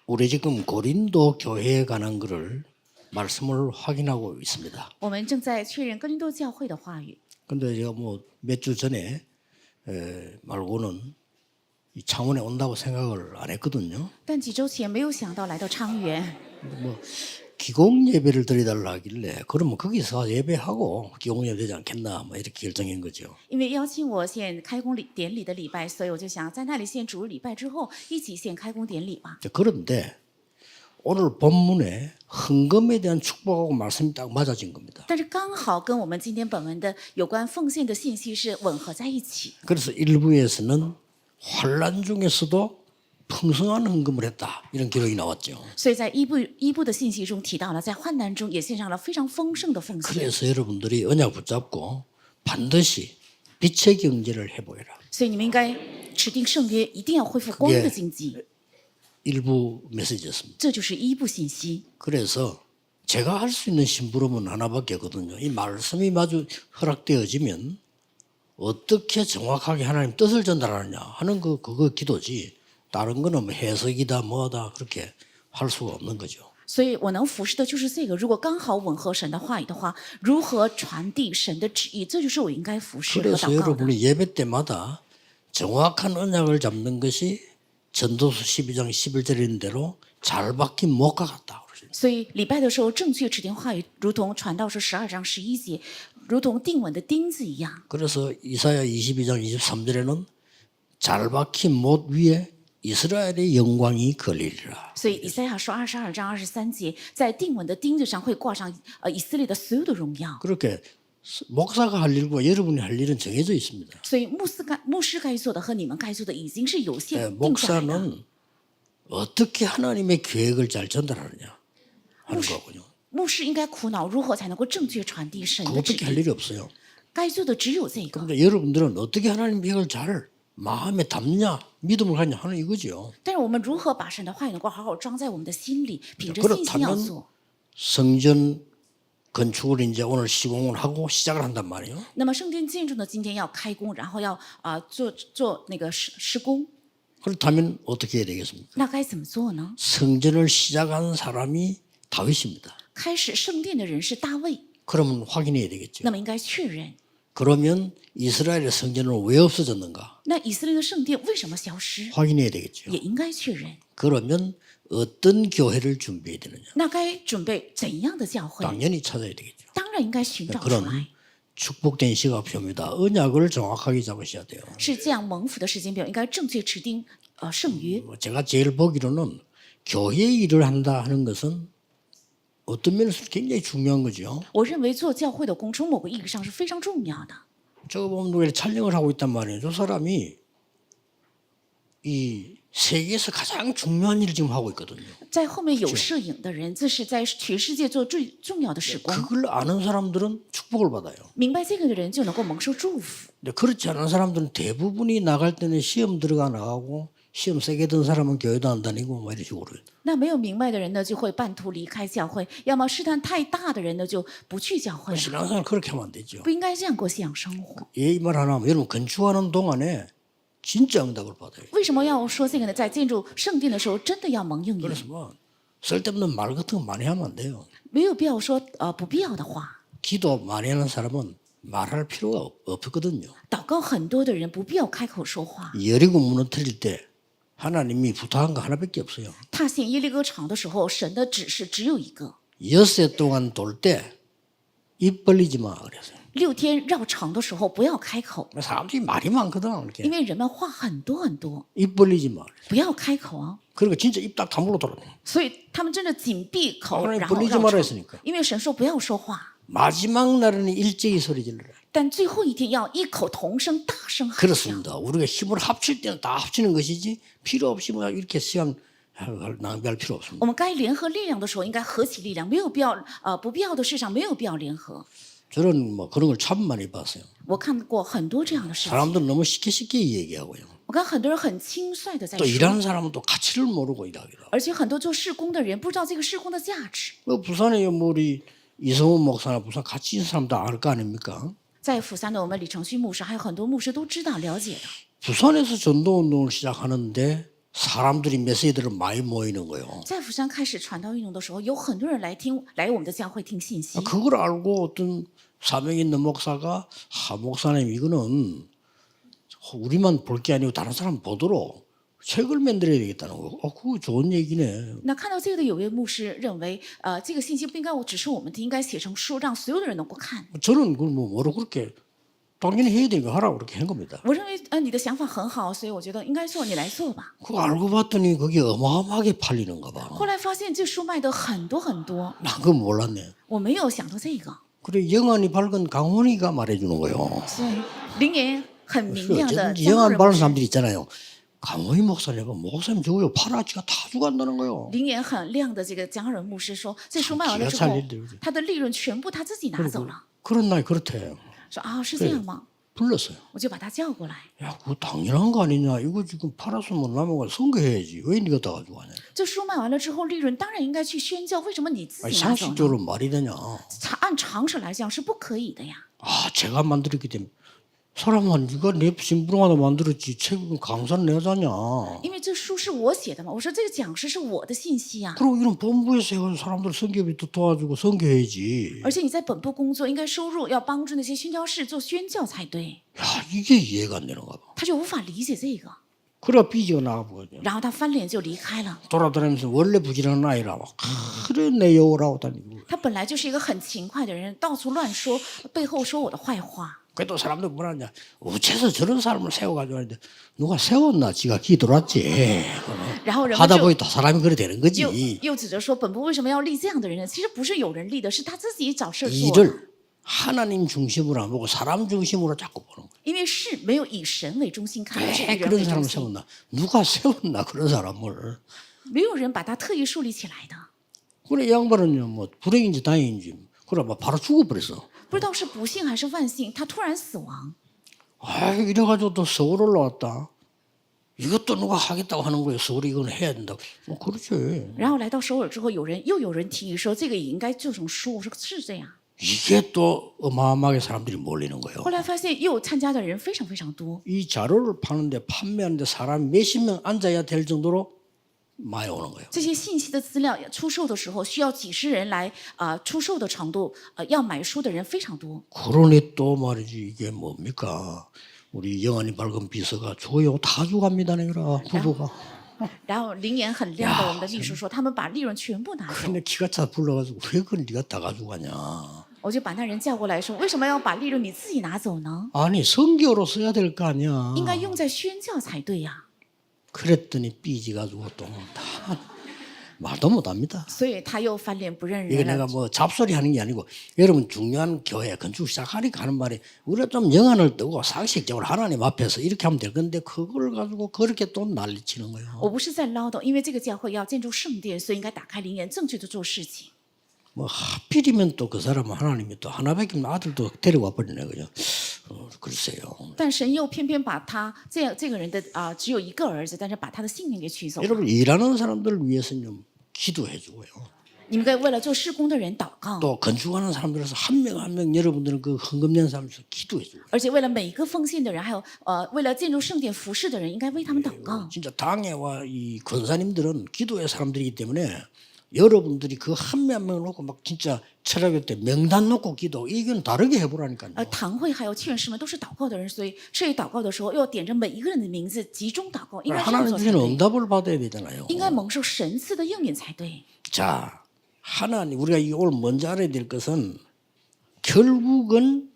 우리 지금 고린도 교회에 관한 것을 말씀을 확인하고 있습니다. 我们正在确认哥林多教会的话语。 근데 제가 뭐 몇 주 전에 말고는 이 창원에 온다고 생각을 안 했거든요. 但几周前没有想到来到昌原， 뭐 기공 예배를 드리달라 하길래 그러면 거기서 예배하고 기공 예배 되지 않겠나 뭐 이렇게 결정한 거죠. 因为邀请我献开工典礼的礼拜，所以我就想在那里献主日礼拜之后，一起献开工典礼吧。 그런데 오늘 본문에 헌금에 대한 축복하고 말씀이 딱 맞아진 겁니다. 但是刚好跟我们今天本文的有关奉献的信息是吻合在一起。 그래서 일부에서는 환란 중에서도 풍성한 헌금을 했다 이런 기록이 나왔죠. 所以在一部的信息中提到了，在患难中也献上了非常丰盛的奉献。 그래서 여러분들이 언약 붙잡고 반드시 빛의 경제를 해보여라. 所以你们应该持定圣约，一定要恢复光的经济。 일부 메시지였습니다. 这就是一部信息。 그래서 제가 할 수 있는 심부름은 하나밖에 없거든요. 이 말씀이 마주 허락되어지면 어떻게 정확하게 하나님 뜻을 전달하느냐 하는 그거 기도지 다른 거는 뭐 해석이다 뭐다 그렇게 할 수가 없는 거죠. 所以我能服侍的就是这个。如果刚好吻合神的话语的话，如何传递神的旨意，这就是我应该服侍和 그래서 祷告的。 여러분이 예배 때마다 정확한 언약을 잡는 것이 전도서 12장 11절인 대로 잘 박힌 목과 같다. 所以礼拜的时候正确指定话语，如同传道书12章11节，如同定稳的钉子一样。 그래서 이사야 22장 23절에는 잘 박힌 못 위에 이스라엘의 영광이 걸리리라. 所以以赛亚说22章23节，在定稳的钉子上会挂上以色列的所有的荣耀。 그렇게 목사가 할 일과 여러분이 할 일은 정해져 있습니다. 所以牧师该做的和你们该做的已经是有限定下来的。 목사는 어떻게 하나님의 계획을 잘 전달하느냐 하는 거군요. 牧师应该苦恼如何才能够正确传递神的旨 어떻게 할 意， 일이 없어요. 该做的只有这个。 그런데 여러분들은 어떻게 하나님 계획을 잘 마음에 담냐 믿음을 갖냐 하는 이거죠. 但是我们如何把神的话语能够好好装在我们的心里，凭着信心要 그렇다면 做。 성전 건축을 이제 오늘 시공을 하고 시작을 한단 말이에요. 那么圣殿建筑呢，今天要开工，然后要做那个施工， 그렇다면 어떻게 해야 되겠습니까? 那该怎么做呢？ 성전을 시작한 사람이 다윗입니다. 开始圣殿的人是大卫， 그러면 확인해야 되겠죠. 那么应该确认， 그러면 이스라엘의 성전은 왜 없어졌는가? 那以色列的圣殿为什么消失， 확인해야 되겠죠. 也应该确认。 그러면 어떤 교회를 준비해야 되느냐? 那该准备怎样的教会？ 당연히 찾아야 되겠죠. 当然应该寻找出 그런 来， 축복된 시각표입니다. 언약을 정확하게 잡으셔야 돼요. 是这样蒙福的时间表，应该正确指定圣约。 제가 제일 보기로는 교회 일을 한다 하는 것은 어떤 면에서 굉장히 중요한 거죠. 我认为做教会的工，从某个意义上是非常重要的。 저 보면 왜 촬영을 하고 있단 말이에요. 저 사람이 이 세계에서 가장 중요한 일을 지금 하고 있거든요. 在后面有摄影的人，这是在全世界做最重要的事工。 그걸 아는 사람들은 축복을 받아요. 明白这个的人就能够蒙受祝福。 근데 그렇지 않은 사람들은 대부분이 나갈 때는 시험 나가고 시험 세게 든 사람은 교회도 안 다니고 뭐 이런 식으로. 那没有明白的人呢，就会半途离开教会；要么试探太大的人呢，就不去教会了。 신앙생활 그렇게 하면 안 되죠. 不应该这样过信仰生活。 이 말 하나 하면 여러분 건축하는 동안에 진짜 응답을 받아요. 为什么要说这个呢？在建筑圣殿的时候，真的要蒙应允， 그래서 뭐 쓸데없는 말 같은 거 많이 하면 안 돼요. 没有必要说不必要的话。 기도 많이 하는 사람은 말할 필요가 없거든요. 祷告很多的人不必要开口说话。 여리고 무너뜨릴 때 하나님이 부탁한 거 하나밖에 없어요. 踏陷耶利哥城的时候，神的指示只有一个： 엿새 동안 돌 때 입 벌리지 마 그랬어요. 6天绕城的时候不要开口， 사람들이 말이 많거든. 因 이렇게. 为人们话很多很多， 입 벌리지 마. 不要开口啊。 그리고 진짜 입 딱 다물고 돌아. 所以他们真的紧闭口， 하나님 然后 벌리지 绕 말아 城， 했으니까. 因为神说不要说话。 마지막 날에는 일제히 소리 질러라. 但最后一天要异口同声、大声喊叫。 그렇습니다. 우리가 힘을 합칠 때는 다 합치는 것이지 필요 없이 뭐 이렇게 시간 낭비할 필요 없습니다. 我们该联合力量的时候，应该合起力量，没有必要不必要的事上没有必要联合。 저는 뭐 그런 걸 참 많이 봤어요. 我看过很多这样的事情， 사람들은 너무 쉽게 얘기하고요. 我看很多人很轻率的在 또 说， 일하는 사람은 또 가치를 모르고 일하기도 하고. 而且很多做事工的人不知道这个事工的价值。 부산에 뭐 우리 이성훈 목사나 부산 같이 있는 사람도 알 거 아닙니까? 在釜山的我们李承旭牧师，还有很多牧师都知道了解的。 부산에서 전도운동을 시작하는데 사람들이 메시지들을 많이 모이는 거예요. 在釜山开始传道运动的时候，有很多人来我们的教会听信息。 그걸 알고 어떤 사명 있는 목사가 목사님 이거는 우리만 볼 게 아니고 다른 사람 보도록 책을 만들어야 되겠다는 거. 그거 좋은 얘기네. 那看到这个的有位牧师认为，这个信息不应该只是我们听，应该写成书，让所有的人能够看。 저는 그걸 뭐로 그렇게 당연히 해야 되니까 하라고 그렇게 한 겁니다. 我认为，你的想法很好，所以我觉得应该做，你来做吧。 그거 알고 봤더니 그게 어마어마하게 팔리는가 봐. 后来发现这书卖的很多很多， 난 그건 몰랐네. 我没有想到这个， 그래 영안이 밝은 강원이가 말해주는 거예요. 所以灵眼很明亮的 어쨌든지 江 영안 人 바른 牧师 사람들이 있잖아요. 강원이 목사님은 목사님 저거요 파라치가 다 죽어간다는 거예요. 灵眼很亮的这个江人牧师说，这书卖完了之 기가 后 찰 일이죠. ，他的利润全部他自己拿走了。 그런 날 그렇대. 说啊，是这样吗？ 불렀어요. 我就把他叫过来。 야, 그거 당연한 거 아니냐. 이거 지금 팔았으면 남아가 선거해야지. 왜 네가 다 가져가냐. 这书卖完了之后，利润当然应该去宣教，为什么你自 아니, 己拿走呢？ 상식적으로 말이 되냐. 按常识来讲是不可以的呀。 아, 제가 만들었기 때문에. 사람아, 네가 내 심부름 하나 만들었지. 책은 강사는 내가 자냐. 因为这书是我写的嘛，我说这个讲师是我的信息呀、 그리고 이런 본부에서 해가지고 사람들 선교비도 도와주고 선교해야지. 而且你在本部工作，应该收入要帮助那些宣教士做宣教才对。 야, 이게 이해가 안 되는가 봐. 他就无法理解这个， 그래 삐지가 나가보거든요. 然后他翻脸就离开了。 돌아다니면서 원래 부지런한 아이라고. 그래 내 욕을 하고 다니고. 他本来就是一个很勤快的人，到处乱说，背后说我的坏话。 그래도 사람들 뭐라 하냐. 어째서 저런 사람을 세워가지고 하는데 누가 세웠나. 지가 기도랐지. 然后人们 하다 就 보니 또 사람이 그래 되는 又 거지. 又指着说，本部为什么要立这样的人呢？其实不是有人立的，是他自己找事儿做。 일을 하나님 중심으로 안 보고 사람 중심으로 자꾸 보는 거야. 因为事没有以神为中心看，而是以 왜 人 그런 为中 사람을 心。 세웠나. 누가 세웠나 그런 사람을. 没有人把他特意树立起来的， 그래 이 양반은요 뭐 불행인지 다행인지 그래 뭐 바로 죽어버렸어. 不知道是不幸还是万幸，他突然死亡。 아 이래가지고 또 서울 올라왔다. 이것도 누가 하겠다고 하는 거예요. 서울이 이건 해야 된다고. 그렇지. 然后来到首尔之后，又有人提议说这个也应该做成书。我说是这样。 이게 또 어마어마하게 사람들이 몰리는 거예요. 后来发现又参加的人非常非常多， 이 자료를 파는데 판매하는데 사람 몇십 명 앉아야 될 정도로 많이 오는 거예요. 这些信息的资料出售的时候需要几十人来出售的程度，要买书的人非常多。 그러니 또 말이지 이게 뭡니까? 우리 영안이 밝은 비서가 줘요. 다 줘갑니다. 내가 부부가. 然后灵眼很亮的我们的秘书说，他们把利润全部拿走。 근데 기가 차 불러가지고 왜 그걸 네가 다 가져가냐. 我就把那人叫过来说，为什么要把利润你自己拿走呢？ 아니 선교로 써야 될 거 아니야. 应该用在宣教才对呀。 그랬더니 삐지가지고 또 다 말도 못합니다. 所以他又翻脸不认 이게 人 내가 了。 뭐 잡소리 하는 게 아니고 여러분 중요한 교회 건축 시작하니까 하는 말이 우리가 좀 영안을 뜨고 상식적으로 하나님 앞에서 이렇게 하면 될 건데 그걸 가지고 그렇게 또 난리치는 거예요. 我不是在唠叨，因为这个教会要建筑圣殿，所以应该打开灵眼，正确的做事情。 뭐 하필이면 또 그 사람은 하나님이 또 하나밖에 없는 아들도 데려와 버리네 그죠. 글쎄요. 但神又偏偏把他这个人的只有一个儿子，但是把他的性命给取走了。 여러분 일하는 사람들을 위해서는 좀 기도해 주고요. 你们该为了做施工的人祷告， 또 건축하는 사람들에서 한 명 한 명 여러분들은 그 헌금 낸 사람에서 기도해 주고 而且为了每一个奉献的人，还有为了建筑圣殿服侍的人，应该为他们祷告。 진짜 당회와 이 권사님들은 기도의 사람들이기 때문에 여러분들이 그 한 명 한 명 놓고 막 진짜 철학교 때 명단 놓고 기도 이건 다르게 해보라니까요. 堂会还有劝士们都是祷告的人，所以彻夜祷告的时候，要点着每一个人的名字集中祷告，应该这样做才 하나님께서는 对， 응답을 받아야 되잖아요. 应该蒙受神赐的应允才对。 자, 하나님 우리가 이 오늘 먼저 알아야 될 것은 결국은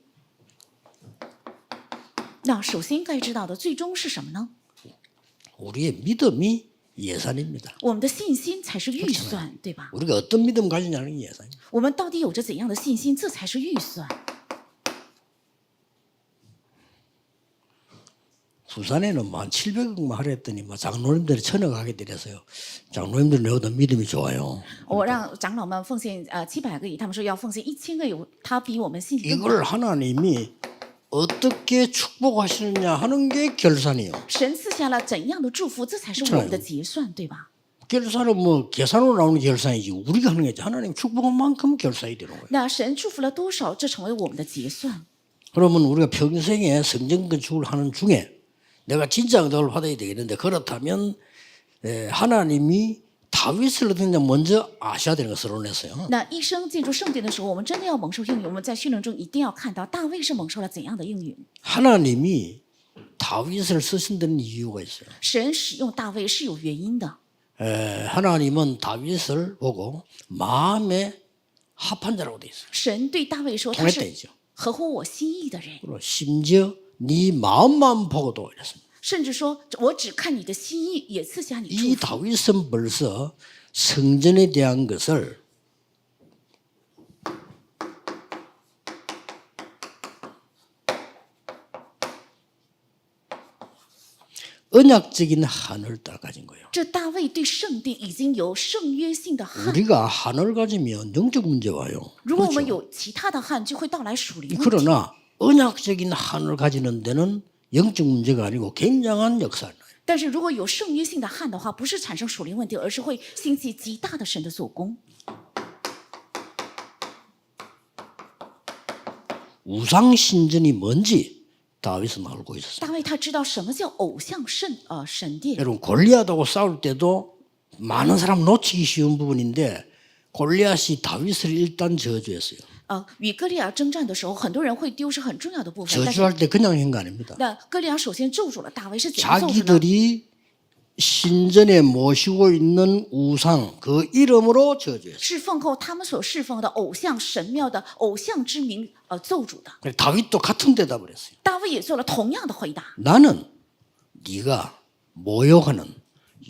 那首先该知道的，最终是什么呢？ 우리의 믿음이 예산입니다. 我们的信心才是预算，对吧？ 우리가 어떤 믿음 가지냐는 게 예산입니다. 我们到底有着怎样的信心，这才是预算。 부산에는 뭐 한 700억만 하려 했더니 뭐 장로님들이 1000억 하게 되어서요. 장로님들은 여기다 믿음이 좋아요. 我让长老们奉献700个亿，他们说要奉献1000个亿，他比我们信心更 이걸 하나님이 어떻게 축복하시느냐 하는 게 결산이에요. 神赐下了怎样的祝福，这才是我们的结算，对吧？ 결산은 뭐 계산으로 나오는 결산이지 우리가 하는 게 아니지. 하나님 축복한 만큼 결산이 되는 거예요. 那神祝福了多少，这成为我们的结算。 그러면 우리가 평생에 성전 건축을 하는 중에 내가 진짜 응답을 받아야 되겠는데 그렇다면 하나님이 다윗을 어떻게 먼저 아셔야 되는 것을 언론에서요. 那一生进入圣殿的时候，我们真的要蒙受应允。我们在训练中一定要看到大卫是蒙受了怎样的应允。 하나님이 다윗을 쓰신 데는 이유가 있어요. 神使用大卫是有原因的。 하나님은 다윗을 보고 마음에 합한 자라고 돼 있어요. 神对大卫说他 통했다 是 이죠. 合乎我心意的人， 그리고 심지어 네 마음만 보고도 이랬습니다. 甚至说我只看你的心意，也赐下你祝 이 福。 다윗은 벌써 성전에 대한 것을 언약적인 한을 딱 가진 거예요. 这大卫对圣殿已经有圣约性的汉， 우리가 한을 가지면 영적 문제 와요. 如果我们有其他的汉，就会到来属灵问题。 그러나 언약적인 한을 가지는 데는 영적 문제가 아니고 굉장한 역사를 나요. 但是如果有圣约性的汉的话，不是产生属灵问题，而是会兴起极大的神的做工。 우상 신전이 뭔지 다윗은 알고 있었어요. 大卫他知道什么叫偶像神殿。 여러분 골리앗하고 싸울 때도 많은 사람 놓치기 쉬운 부분인데 골리앗이 다윗을 일단 저주했어요. 与歌利亚征战的时候，很多人会丢失很重要的部分。但是 저주할 때 그냥 한 거 아닙니다. 那歌利亚首先咒诅了大卫，是怎样咒诅呢？ 자기들이 신전에 모시고 있는 우상 그 이름으로 저주했어요. 是奉后他们所侍奉的偶像神庙的偶像之名咒诅的。 그래서 다윗도 같은 대답을 했어요. 大卫也做了同样的回答。 나는 네가 모욕하는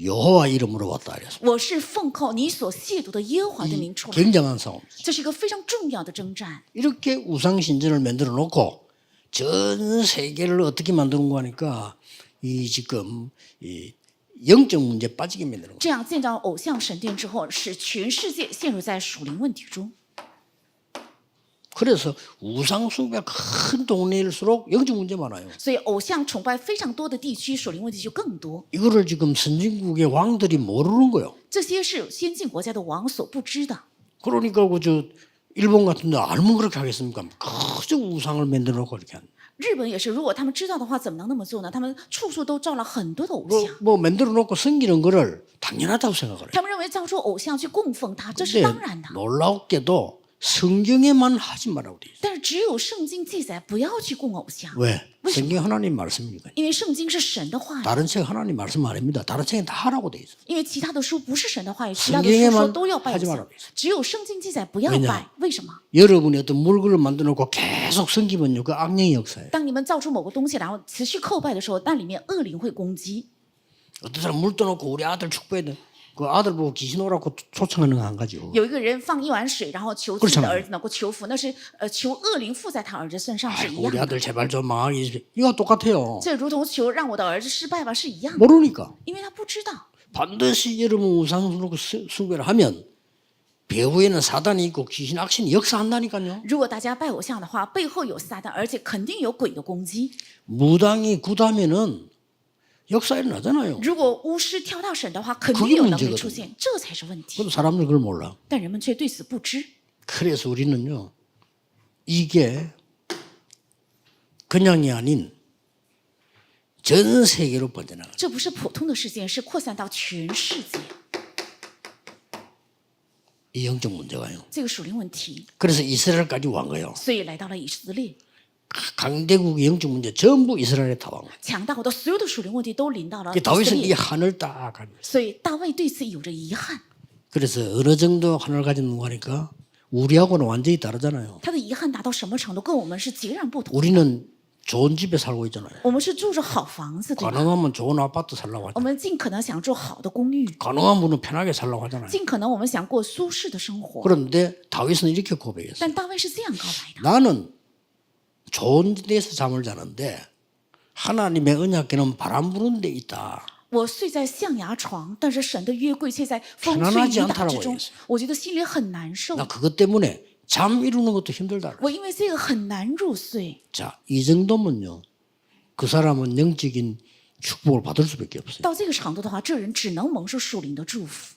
여호와 이름으로 왔다 그랬어요. 我是奉靠你所亵渎的耶和华的名出来。 굉장한 싸움. 这是一个非常重要的征战。 이렇게 우상 신전을 만들어 놓고 전 세계를 어떻게 만드는 거 하니까 이 지금 이 영적 문제 빠지게 만드는 거. 这样建造偶像神殿之后，使全世界陷入在属灵问题中。 그래서 우상 숭배가 큰 동네일수록 영적 문제 많아요. 所以偶像崇拜非常多的地区，属灵问题就更多。 이거를 지금 선진국의 왕들이 모르는 거예요. 这些是先进国家的王所不知的。 그러니까 그저 일본 같은 데 알면 그렇게 하겠습니까? 그저 우상을 만들어 놓고 이렇게 한. 日本也是，如果他们知道的话，怎么能那么做呢？他们处处都造了很多的偶像， 뭐 만들어 놓고 섬기는 거를 당연하다고 생각을 해요. 他们认为造出偶像去供奉他，这是 근데 当然的。 놀랍게도 성경에만 하지 말라고 돼 있어요. 但是只有圣经记载不要去供偶像， 왜? 성경 하나님 말씀이니까. 因为圣经是神的话语， 다른 책 하나님 말씀 아닙니다. 다른 책은 다 하라고 돼 있어요. 因为其他的书不是神的话语，其他的书说都要拜偶 성경에만하지말라고 像 돼 있어요 ，只有圣经记载不要 왜냐 拜。为什么？ 여러분이 어떤 물건을 만들어 놓고 계속 섬기면요. 그 악령의 역사예요. 当你们造出某个东西，然后持续叩拜的时候，那里面恶灵会攻击。 어떤 사람 물 떠놓고 우리 아들 축복해야 돼. 그 아들 보고 귀신 오라고 초청하는 거 한 가지요. 有一个人放一碗水，然后求自己的 그렇잖아요 儿子能够求福，那是求恶灵附在他儿子身上是一 아이고, 样 우리 的。 아들 제발 좀 망하게 해주세요. 이거 똑같아요. 这如同求让我的儿子失败吧是一样的， 모르니까. 因为他不知道。 반드시 여러분 우상 숭배를 하면 배후에는 사단이 있고 귀신 악신이 역사한다니까요. 如果大家拜偶像的话，背后有撒旦，而且肯定有鬼的攻击。 무당이 굳하면은 역사 일어나잖아요. 如果巫师挑到神的话，肯定 그게 有能力 문제거든요 出现，这才是问题。 그래도 사람들 그걸 몰라. 但人们却对此不知。 그래서 우리는요. 이게 그냥이 아닌 전 세계로 뻗어나가요. 这不是普通的事件，是扩散到全世界。 이 영적 문제가요. 这个属灵问题， 그래서 이스라엘까지 온 거예요. 所以来到了以色列。 강대국의 영적 문제 전부 이스라엘에 다 온 거예요. 强大的所有的属灵问题都临到了以 그 色 다윗은 이 列， 한을 딱 가지고 있어요. 所以大卫对此有着遗憾。 그래서 어느 정도 한을 가지는 거 하니까 우리하고는 완전히 다르잖아요. 他的遗憾达到什么程度，跟我们是截然不同的。 우리는 좋은 집에 살고 있잖아요. 我们是住着好房子，对吧？ 가능하면 좋은 아파트 살라고 我 하잖아요. 们尽可能想住好的公寓， 가능한 분은 편하게 살라고 하잖아요. 尽可能我们想过舒适的生活。 그런데 다윗은 이렇게 고백했어요. 但大卫是这样告白的： 나는 좋은 데서 잠을 자는데 하나님의 언약궤는 바람 부는 데 있다. 我睡在象牙床，但是神的约柜却在风吹 편안하지 雨打之 않다라고 中 얘기했어요 ，我觉得心里很难受。 나 그것 때문에 잠 이루는 것도 힘들다. 我因为这个很难入睡。 자, 이 정도면요. 그 사람은 영적인 축복을 받을 수밖에 없어요. 到这个程度的话，这人只能蒙受属灵的祝福。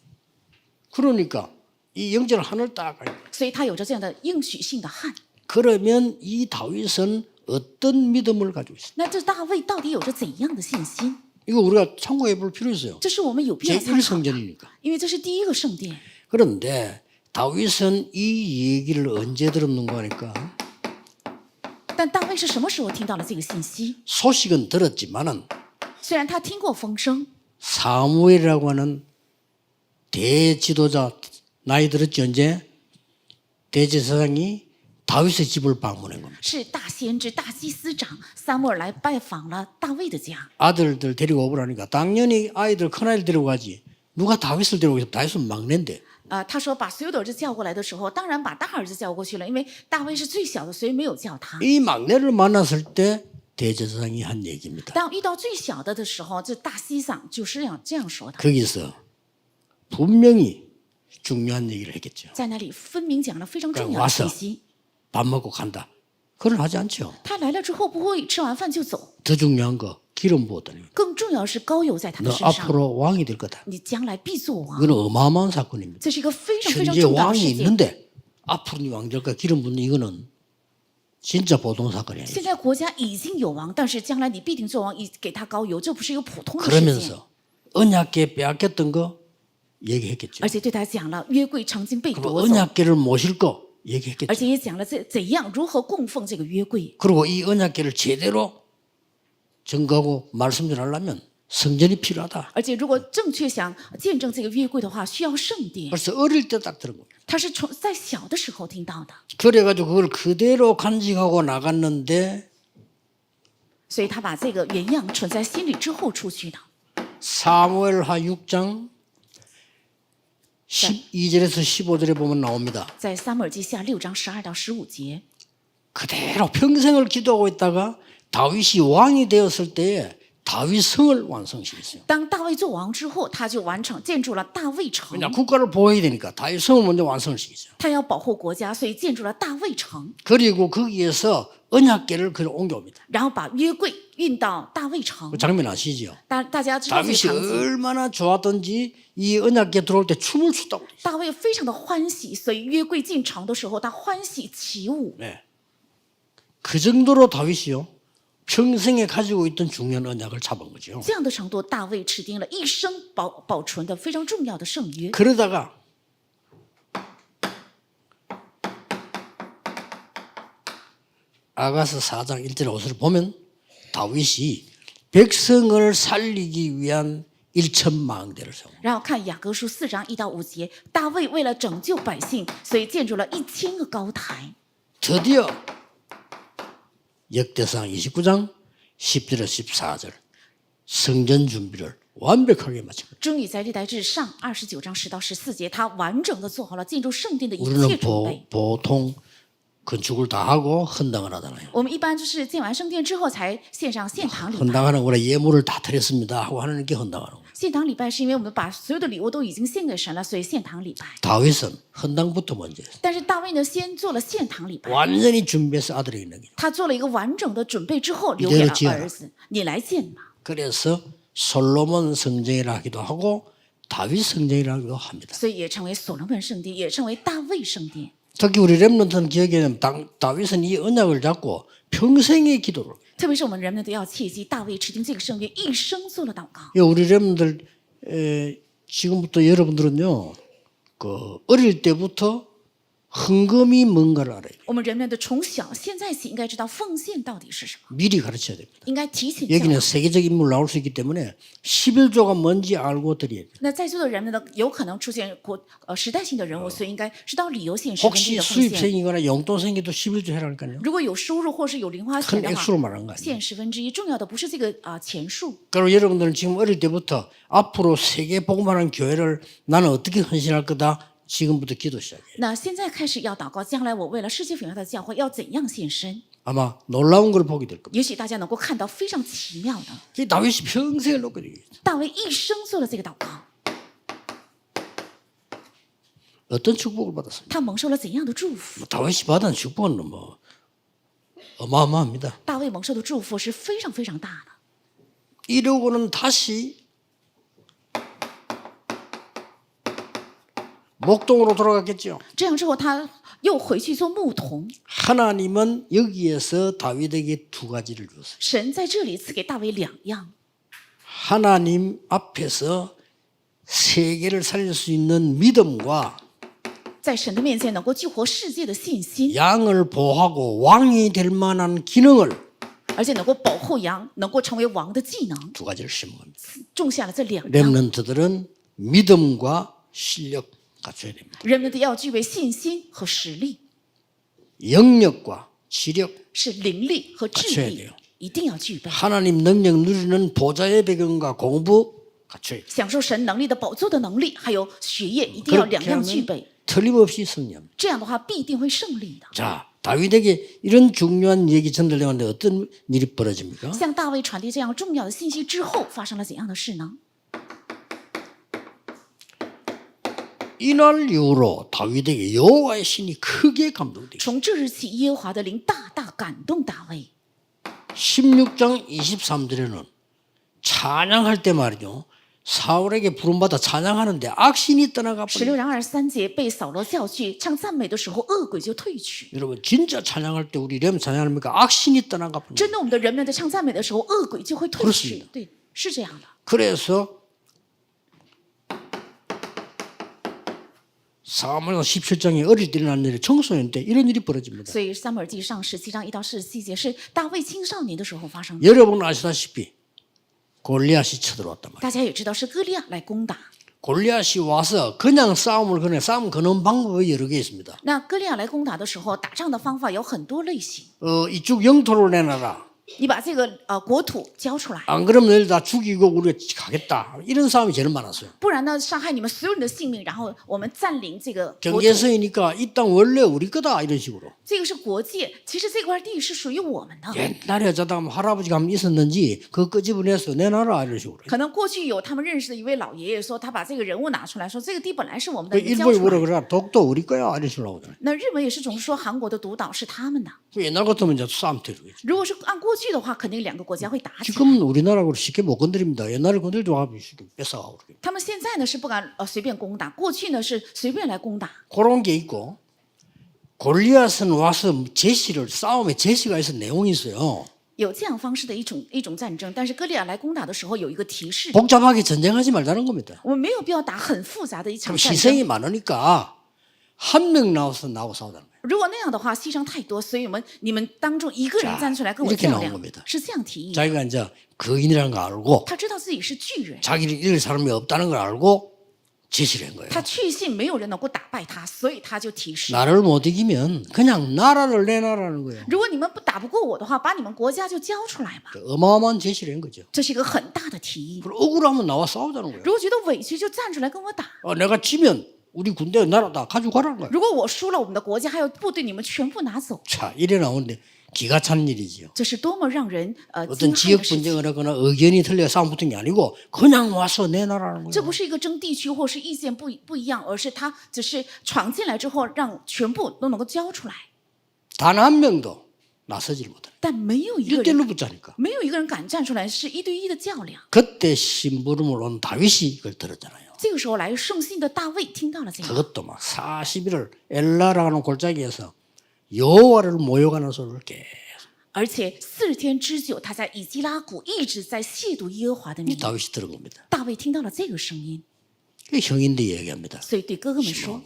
그러니까 이 영적 한을 딱 가지고 所以他有着这样的应许性的汉。 그러면 이 다윗은 어떤 믿음을 가지고 있어요? 那这大卫到底有着怎样的信心？ 이거 우리가 참고해 볼 필요 있어요. 这是我们有必要参考的， 제1성전이니까. 因为这是第一个圣殿。 그런데 다윗은 이 얘기를 언제 들었는가 하니까 但大卫是什么时候听到了这个信息？ 소식은 들었지만은 虽然他听过风声， 사무엘이라고 하는 대지도자 나이 들었지 언제 대제사장이 다윗의 집을 방문한 겁니다. 是大先知、大祭司长撒母耳来拜访了大卫的家。 아들들 데리고 오라니까 당연히 아이들 큰아이들 데리고 가지. 누가 다윗을 데리고 오겠어? 다윗은 막내인데. 他说把所有的儿子叫过来的时候，当然把大儿子叫过去了，因为大卫是最小的，所以没有叫他。 이 막내를 만났을 때 대제사장이 한 얘기입니다. 当遇到最小的时候，这大西桑就是这样说的， 거기서 분명히 중요한 얘기를 했겠죠. 在那里分明讲了非常重要的 와서 信息。 밥 먹고 간다. 그걸 하지 않죠. 他来了之后不会吃完饭就走， 더 중요한 거 기름 부었다니. 更重要的是膏油在他的 너 身上， 앞으로 왕이 될 거다. 你将来必做王。 이건 어마어마한 사건입니다. 这是一个非常非常 현재 重要的 왕이 事件。 있는데 앞으로 네 왕절과 기름 붓는 이거는 진짜 보통 사건이 아니에요. 现在国家已经有王，但是将来你必定做王，给他膏油，这不是一个普通的事件。 그러면서 언약궤 빼앗겼던 거 얘기했겠죠. 而且对他讲了约柜曾经被 그리고 夺走， 언약궤를 모실 거 而 얘기했겠죠. 且也讲了怎样如何供奉这个约柜。 그리고 이 언약궤를 제대로 증거하고 말씀 전하려면 성전이 필요하다. 而且如果正确想见证这个约柜的话，需要圣殿。 벌써 어릴 때 딱 들은 거예요. 他是在小的时候听到的， 그래가지고 그걸 그대로 간직하고 나갔는데 所以他把这个原样存在心里之后出去的。 사무엘하 6장 12절에서 15절에 보면 나옵니다. 在撒母耳记下6章12到15节， 그대로 평생을 기도하고 있다가 다윗이 왕이 되었을 때에 다윗 성을 완성시켰어요. 当大卫做王之后，他就建筑了大卫城。 왜냐 국가를 보호해야 되니까 다윗 성을 먼저 완성시켰어요. 他要保护国家，所以建筑了大卫城， 그리고 거기에서 언약궤를 그려 옮겨옵니다. 然后把约柜运到大卫城 그 。 장면 아시죠? 大家知道这个 다윗이 场景， 얼마나 좋았던지 이 언약궤 들어올 때 춤을 췄다고 그래요. 大卫非常的欢喜，所以约柜进城的时候，他欢喜起舞。 네. 그 정도로 다윗이요 평생에 가지고 있던 중요한 언약을 잡은 거죠. 这样的程度，大卫持定了一生保存的非常重要的圣约。 그러다가 아가서 4장 1절 5절을 보면 다윗이 백성을 살리기 위한 1,000망대를 세웁니다. 然后看雅各书4章1到5节，大卫为了拯救百姓，所以建筑了1000个高台。 드디어 역대상 29장 10절에서 14절 성전 준비를 완벽하게 마친 거예요. 终于在历代志上29章10到14节，他完整的做好了进入圣殿的一切 우리는 准备。 보통 건축을 다 하고 헌당을 하잖아요. 我们一般就是建完圣殿之后才献上献堂礼拜。 헌당하는 거라 예물을 다 드렸습니다 하고 하는 게 헌당하는 거예요. 献堂礼拜是因为我们把所有的礼物都已经献给神了，所以献堂礼拜。 다윗은 헌당부터 먼저 했어요. 但是大卫呢，先做了献堂礼拜， 완전히 준비해서 아들에게 넘겨. 他做了一个完整的准备之后，留给了 이대로 儿子，你来建吧。 그래서 솔로몬 성전이라 하기도 하고 다윗 성전이라 하기도 합니다. 所以也称为所罗门圣殿，也称为大卫圣殿。 특히 우리 렘넌트는 기억에는 다윗은 이 언약을 잡고 평생의 기도를. 特别是我们人们都要切记，大卫持定这个圣约，一生做了祷告。 우리 렘넌트들 지금부터 여러분들은요, 그 어릴 때부터 헌금이 뭔가를 알아야 돼요. 我们人们的从小现在起应该知道奉献到底是什么， 미리 가르쳐야 됩니다. 应该提前教 여기는 导。 세계적 인물 나올 수 있기 때문에 11조가 뭔지 알고 드려야 돼요. 那在座的人们呢，有可能出现时代性的人物，所以应该知道理由献十分之 혹시 一的奉献。 수입생이거나 용돈 생겨도 11조 해라니까요. 如果有收入或是有零花钱 큰 的话， 액수로 말한 거 아니에요. 献十分之一。重要的不是这个钱数， 그리고 여러분들은 지금 어릴 때부터 앞으로 세계 복음하는 교회를 나는 어떻게 헌신할 거다 지금부터 기도 시작해요. 那现在开始要祷告，将来我为了世界荣耀的教会要怎样献身？ 아마 놀라운 걸 보게 될 겁니다. 也许大家能够看到非常奇妙的， 이 다윗이 평생을 놓게 되겠죠. 大卫一生做了这个祷告， 어떤 축복을 받았습니까? 他蒙受了怎样的祝福？ 다윗이 받은 축복은 뭐 어마어마합니다. 大卫蒙受的祝福是非常非常大的。 이러고는 다시 목동으로 돌아갔겠죠. 这样之后，他又回去做牧童。 하나님은 여기에서 다윗에게 두 가지를 줬어요. 神在这里赐给大卫2样， 하나님 앞에서 세계를 살릴 수 있는 믿음과 在神的面前能够救活世界的信心， 양을 보호하고 왕이 될 만한 기능을 而且能够保护羊，能够成为王的技能， 두 가지를 심은 겁니다. 种下了这两样。 렘넌트들은 믿음과 실력 갖춰야 됩니다. 人们都要具备信心和实力， 영역과 지력, 是灵力和智 갖춰야 力 돼요 ，一定要具备。 하나님 능력 누리는 보좌의 배경과 공부 갖춰야 돼요. 享受神能力的宝座的能力，还有学业，一定要两 그렇게 样具 하면 备。 틀림없이 승리합니다. 这样的话，必定会胜利的。 자, 다윗에게 이런 중요한 얘기 전달되는데 어떤 일이 벌어집니까? 向大卫传递这样重要的信息之后，发生了怎样的事呢？ 이날 이후로 다윗에게 여호와의 신이 크게 감동되고 从这日起，耶和华的灵大大感动大卫。 16장 23절에는 찬양할 때 말이죠. 사울에게 부름받아 찬양하는데 악신이 떠나가 16 버려. 章23节被扫罗叫去唱赞美的时候，恶鬼就退去。 여러분 진짜 찬양할 때 우리 렘 찬양합니까? 악신이 떠나가 버려. 真的，我们的人们在唱赞美的时候，恶鬼就会退去 그렇습니다 。对，是这样的。 그래서 사무엘상 17장에 어릴 때 일어난 일이 청소년 때 이런 일이 벌어집니다. 所以撒母耳记上17章1到17节是大卫青少年的时候发生的。 여러분 아시다시피 골리앗이 쳐들어왔단 말이에요. 大家也知道是歌利亚来攻打。 골리앗이 와서 그냥 싸움을 거네. 싸움 거는 방법이 여러 개 있습니다. 那歌利亚来攻打的时候，打仗的方法有很多类型。 이쪽 영토를 내놔라. 你把这个国土交出来， 안 그러면 너희들 다 죽이고 우리가 가겠다. 이런 싸움이 제일 많았어요. 不然呢，伤害你们所有人的性命，然后我们占领这个国土。 경계선이니까 이 땅 원래 우리 거다 이런 식으로. 这个是国界，其实这块地是属于我们的。 옛날에 어쩌다 할아버지가 한번 있었는지 그거 끄집어내서 내놔라 이런 식으로. 可能过去有他们认识的一位老爷爷说，他把这个人物拿出来说，这个地本来是我们的， 그 你交 일본이 出 뭐라 来。 그래? 독도 우리 거야 이런 식으로 하거든요. 那日本也是总是说韩国的独岛是他们的。 그 옛날 같으면 이제 싸움 되겠죠. 如果是按过去的话，肯定两个国家会打起来。 지금은 우리나라하고 쉽게 못 건드립니다. 옛날에 건들도 하면 쉽게 뺏어가고 그래요. 他们现在呢是不敢随便攻打，过去呢是随便来攻打。 그런 게 있고 골리앗은 와서 제시를 싸움에 제시가 있어 내용이 있어요. 有这样方式的一种战争，但是歌利亚来攻打的时候有一个提示， 복잡하게 전쟁하지 말자는 겁니다. 我们没有必要打很复杂的一场 그럼 战 희생이 争。 많으니까 한 명 나와서 나하고 싸우자는 거예요. 如果那样的话，牺牲太多，所以你们当中一个人站出来跟我 이렇게 较 나온 量 겁니다 ，是这样提议。 자기가 이제 거인이라는 거 알고 他知道自己是巨人， 자기를 이길 사람이 없다는 걸 알고 제시를 한 거예요. 他确信没有人能够打败他，所以他就提示： 나를 못 이기면 그냥 나라를 내놔라는 거예요. 如果你们不打不过我的话，把你们国家就交出来吧。 어마어마한 제시를 한 거죠. 这是一个很大的提议。 그리고 억울하면 나와 싸우자는 거예요. 如果觉得委屈，就站出来跟我打。 내가 지면 우리 군대 나라 다 가지고 가라는 거예요. 如果我输了，我们的国家还有部队，你们全部拿走， 자, 이래 나오는데 기가 찬 일이지요. 这是多么让人惊 어떤 骇 지역 的事情。 분쟁을 하거나 의견이 틀려 싸움 붙은 게 아니고 그냥 와서 내놔라는 这 거예요. 不是一个争地区或是意见不一样，而是他只是闯进来之后，让全部都能够交出来， 단 한 명도 나서질 못하는. 但没有一个人 1대1로 붙자니까. 没有一个人敢站出来，是一对一的较量。 그때 심부름을 온 다윗이 이걸 들었잖아요. 这个时候来送信的大卫听到了这个， 그것도 막 40일을 엘라라는 골짜기에서 여호와를 모욕하는 소리를 계속. 而且40天之久，他在以基拉谷一直在亵渎耶和华的 이 名。 다윗이 들은 겁니다. 大卫听到了这个声音， 그 형인데 얘기합니다. 所以对哥哥们说，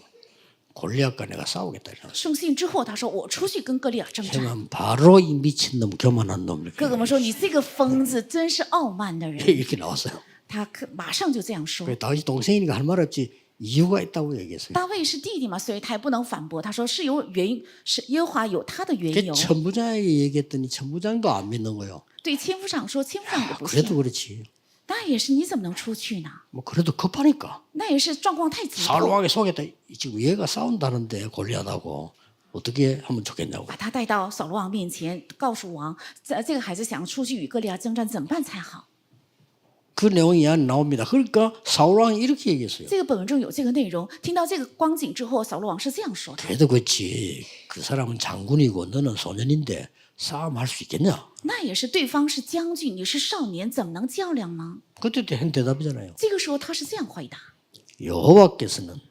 골리앗과 내가 싸우겠다. 이러면서. 送信之后，他说我出去跟歌利亚征战。 형은 바로 이 미친놈 교만한 놈 哥哥们说你这个疯子真是傲慢的人， 이렇게 나왔어요. 他马上就这样说。 그래서 다윗이 동생이니까 할 말 없지 이유가 있다고 얘기했어요. 大卫是弟弟嘛，所以他也不能反驳。他说是有原因，是耶和华有他的缘 그 由。 천부장에게 얘기했더니 천부장도 안 믿는 거예요. 对千夫长说，千夫长也不信。 그래도 그렇지. 那也是，你怎么能出去呢？ 뭐 그래도 급하니까. 那也是状况太急迫， 사울왕에 속였다. 지금 얘가 싸운다는데 골리앗하고 어떻게 하면 좋겠냐고. 把他带到扫罗王面前，告诉王，这个孩子想出去与歌利亚征战，怎么办才好？ 그 내용이 안 나옵니다. 그러니까 사울왕이 이렇게 얘기했어요. 这个本文中有这个内容。听到这个光景之后，扫罗王是这样说的： 그래도 그렇지. 그 사람은 장군이고 너는 소년인데 싸움할 수 있겠냐? 那也是，对方是将军，你是少年，怎么能较量呢？ 그때도 한 대답이잖아요. 这个时候他是这样回答： 여호와께서는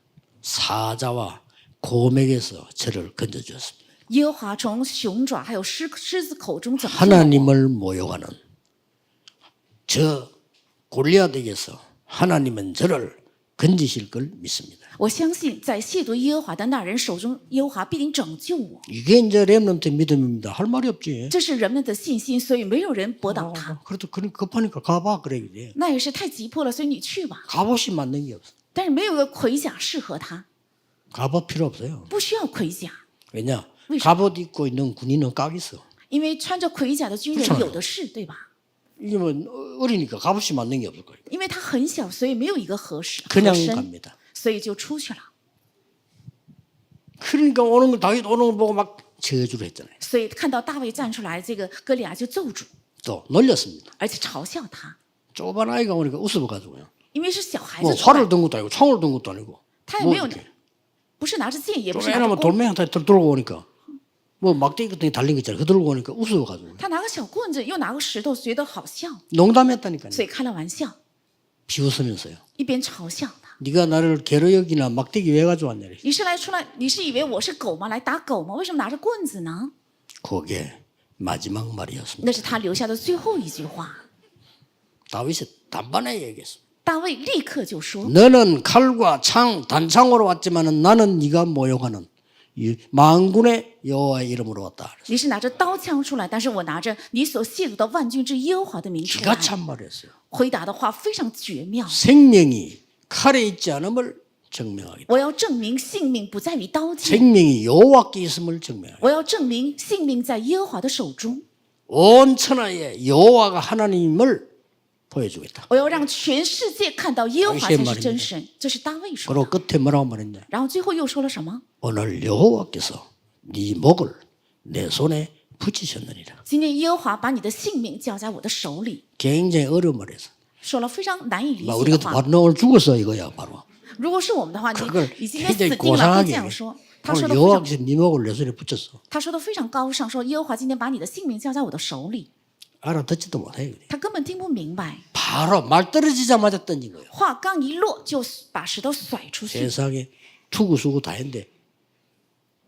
사자와 곰에게서 저를 건져주었습니다. 耶和华从熊爪还有狮子口中怎么救我？ 하나님을 모욕하는 저 골리앗에게서 하나님은 저를 건지실 걸 믿습니다. 我相信在亵渎耶和华的那人手中，耶和华必定拯救我。 이게 이제 렘넌트 믿음입니다. 할 말이 없지. 这是人们的信心，所以没有人驳倒他。 그래도 급하니까 가봐 그래 이제. 那也是太急迫了，所以你去吧。 갑옷이 맞는 게 없어. 但是没有个盔甲适合他， 갑옷 필요 없어요. 不需要盔甲， 왜냐? 왜? 갑옷 입고 있는 군인은 깍 있어. 因为穿着盔甲的军人 그렇잖아요 有的是，对吧？ 이게 뭐 어리니까 갑옷이 맞는 게 없을 거예요. 因为他很小，所以没有一个合适合 그냥 身， 갑니다. 所以就出去了。 그러니까 오는 걸 다윗 오는 걸 보고 막 저주를 했잖아요. 所以看到大卫站出来，这个歌利亚就咒诅， 또 놀렸습니다. 而且嘲笑他， 좁은 아이가 오니까 웃어가지고요. 因为是小孩 뭐 子出来 활을 든 것도 아니고 총을 든 것도 아니고 他也 뭐 没有 이렇게 ，不是拿着剑，也不是拿着 왜냐면 弓， 돌멩이한테 들고 오니까 뭐 막대기 같은 게 달린 거 있잖아요. 그 들고 오니까 웃어가지고 他拿个小棍子，又拿个石头，觉得好笑， 농담했다니까요. 所以开了玩笑， 비웃으면서요. 一边嘲笑他。 네가 나를 개로 여기나 막대기 왜 가져왔냐. 你是来出来，你是以为我是狗吗？来打狗吗？为什么拿着棍子呢？ 그게 마지막 말이었습니다. 那是他留下的最后一句话。 다윗이 단번에 얘기했습니다. 大卫立刻就说 너는 칼과 창, 단창으로 왔지만은 나는 네가 모욕하는 이 만군의 여호와의 이름으로 왔다. 你是拿着刀枪出来，但是我拿着你所亵渎的万军之耶和华的名出 기가 来。 찬 말이었어요. 回答的话非常绝妙。 생명이 칼에 있지 않음을 증명하겠다. 我要证明性命不在于刀剑， 생명이 여호와께 있음을 증명하겠다. 我要证明性命在耶和华的手中， 온 천하에 여호와가 하나님을 보여주겠다. 我要让全世界看到耶和华才是真神。这是大卫说的。 그리고 끝에 뭐라고 말했냐? 然后最后又说了什么？ 오늘 여호와께서 네 목을 내 손에 붙이셨느니라. 今天耶和华把你的性命交在我的手里， 굉장히 어려운 말이었어. 说了非常难以理 막 解 우리가 的话。 바로 너 오늘 죽었어 이거야 바로. 如果是我们的话， 그걸 你今天死 굉장히 定了，会 고상하게 这样说。他 오늘 说的非常， 여호와께서 네 목을 내 손에 붙였어. 他说的非常高尚，说耶和华今天把你的性命交在我的手里， 알아듣지도 못해. 他根本听不明白。 바로 말 떨어지자마자 던진 거예요. 话刚一落，就把石头甩出去。 세상에 투구수구 다 했는데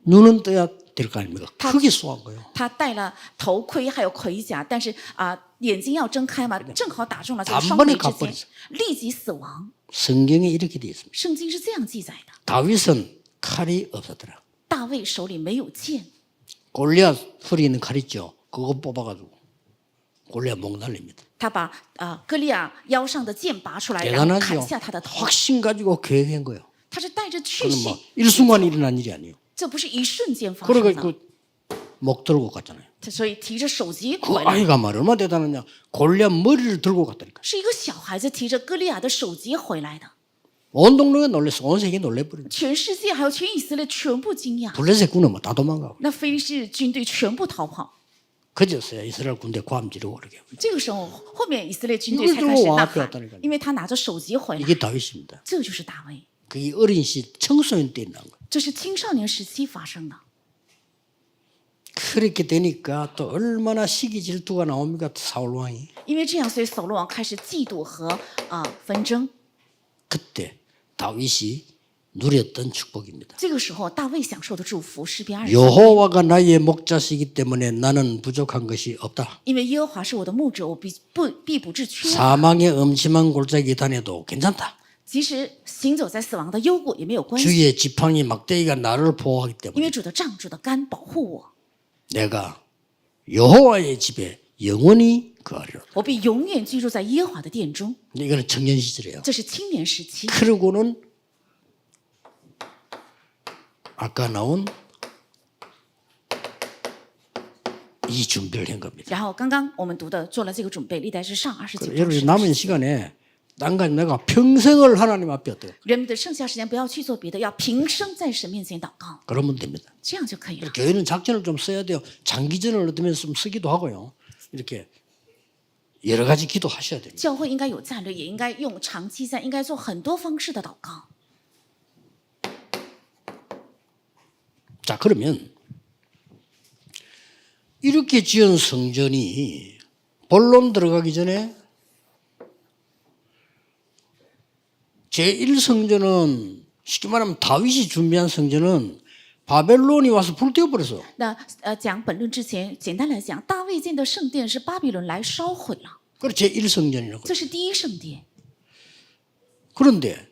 눈은 떠야 될 거 아닙니까? 다- 크게 쏘한 거예요. 他戴了头盔，还有盔甲，但是眼睛要睁开嘛，正好打中了这个双 단번에 眉之间 가버렸어 ，立即死亡。 성경에 이렇게 되어 있습니다. 圣经是这样记载的： 다윗은 칼이 없었더라. 大卫手里没有剑， 골리앗 풀이 있는 칼 있죠. 그거 뽑아가지고 골리앗 목 날립니다. 他把歌利亚腰上的剑拔出来，然后 대단하죠. 砍下他的头。 확신 가지고 계획한 거예요. 他是带着确 그건 信 뭐 ， 일순간 일어난 일이 아니에요. 这不是一瞬间发生 그러니까 的。 그목 들고 갔잖아요. 所以提着手机 그 回来， 아이가 말 얼마나 대단하냐. 골리앗 머리를 들고 갔다니까. 是一个小孩子提着歌利亚的手机回来的。 온 동네가 놀랬어. 온 세계 놀래버렸어. 全世界还有全以色列全部惊讶， 블레셋 군은 뭐 다 도망가고. 那非利士军队全部逃跑。 그제서야 이스라엘 군대 괌 지르고 그러게. 这个时候，后面以色列军队 이걸 才开始 들고 呐 앞에 喊 왔다니까요 ，因为他拿着手机回来， 이게 다윗입니다. 这就是大卫， 그게 어린 시 청소년 때 난 거예요. 这是青少年时期发生的。 그렇게 되니까 또 얼마나 시기 질투가 나옵니까 사울 왕이. 因为这样，所以扫罗王开始嫉妒和纷争。 그때 다윗이 누렸던 축복입니다. 这个时候，大卫享受的祝福，诗篇20， 여호와가 나의 목자시기 때문에 나는 부족한 것이 없다. 因为耶和华是我的牧者，我必不致缺乏。 사망의 음침한 골짜기 다녀도 괜찮다. 即使行走在死亡的幽谷也没有关系， 주의 지팡이 막대기가 나를 보호하기 因 때문에 为主的杖、主的竿保护我， 내가 여호와의 집에 영원히 거하리라. 我必永远居住在耶和华的殿中。 이거는 청년 시절이에요. 这是青年时期。 그러고는 아까 나온 이 준비를 한 겁니다. 然后刚刚我们读的做了这个准备，历代志上29章 여러분 10 남은 시간에 난가 내가 평생을 하나님 앞에 어때요? 人们的剩下时间不要去做别的，要平生在神面前祷告， 그러면 됩니다. 这样就可以了。 교회는 작전을 좀 써야 돼요. 장기전을 얻으면서 좀 쓰기도 하고요. 이렇게 여러 가지 기도하셔야 됩니다. 教会应该有战略，也应该用长期战，应该做很多方式的祷告。 자 그러면 이렇게 지은 성전이 본론 들어가기 전에 제1성전은 쉽게 말하면 다윗이 준비한 성전은 바벨론이 와서 불태워버렸어. 那讲本论之前，简单来讲，大卫建的圣殿是巴比伦来烧毁了。 그래 제1성전이라고. 这是第一圣殿。 그런데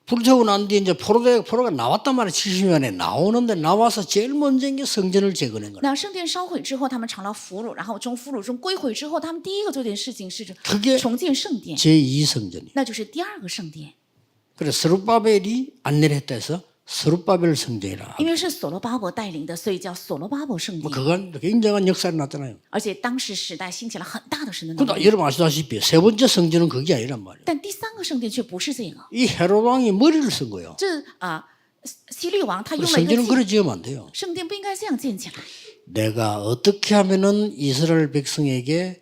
불태우고 난 뒤에 이제 포로가 나왔단 말이에요. 70년에 나오는데 나와서 제일 먼저 이게 성전을 재건한 거예요. 那圣殿烧毁之后，他们成了俘虏，然后从俘虏中归回之后，他们第一个做件事情是 그게 重建圣殿， 제2성전이에요. 那就是第二个圣殿。 그래서 스룹바벨이 안내를 했다 해서 스룹바벨 성전이라. 因为是所罗巴伯带领的，所以叫所罗巴伯圣 뭐 殿。 그건 굉장한 역사가 났잖아요. 而且当时时代兴起了很大的神的能 근데 力。 여러분 아시다시피 세 번째 성전은 그게 아니란 말이에요. 但第三个圣殿却不是这个， 이 헤롯 왕이 머리를 쓴 거예요. 这希律王他用了一个 성전은 计， 그래 지으면 안 돼요. 圣殿不应该这样建起来。 내가 어떻게 하면은 이스라엘 백성에게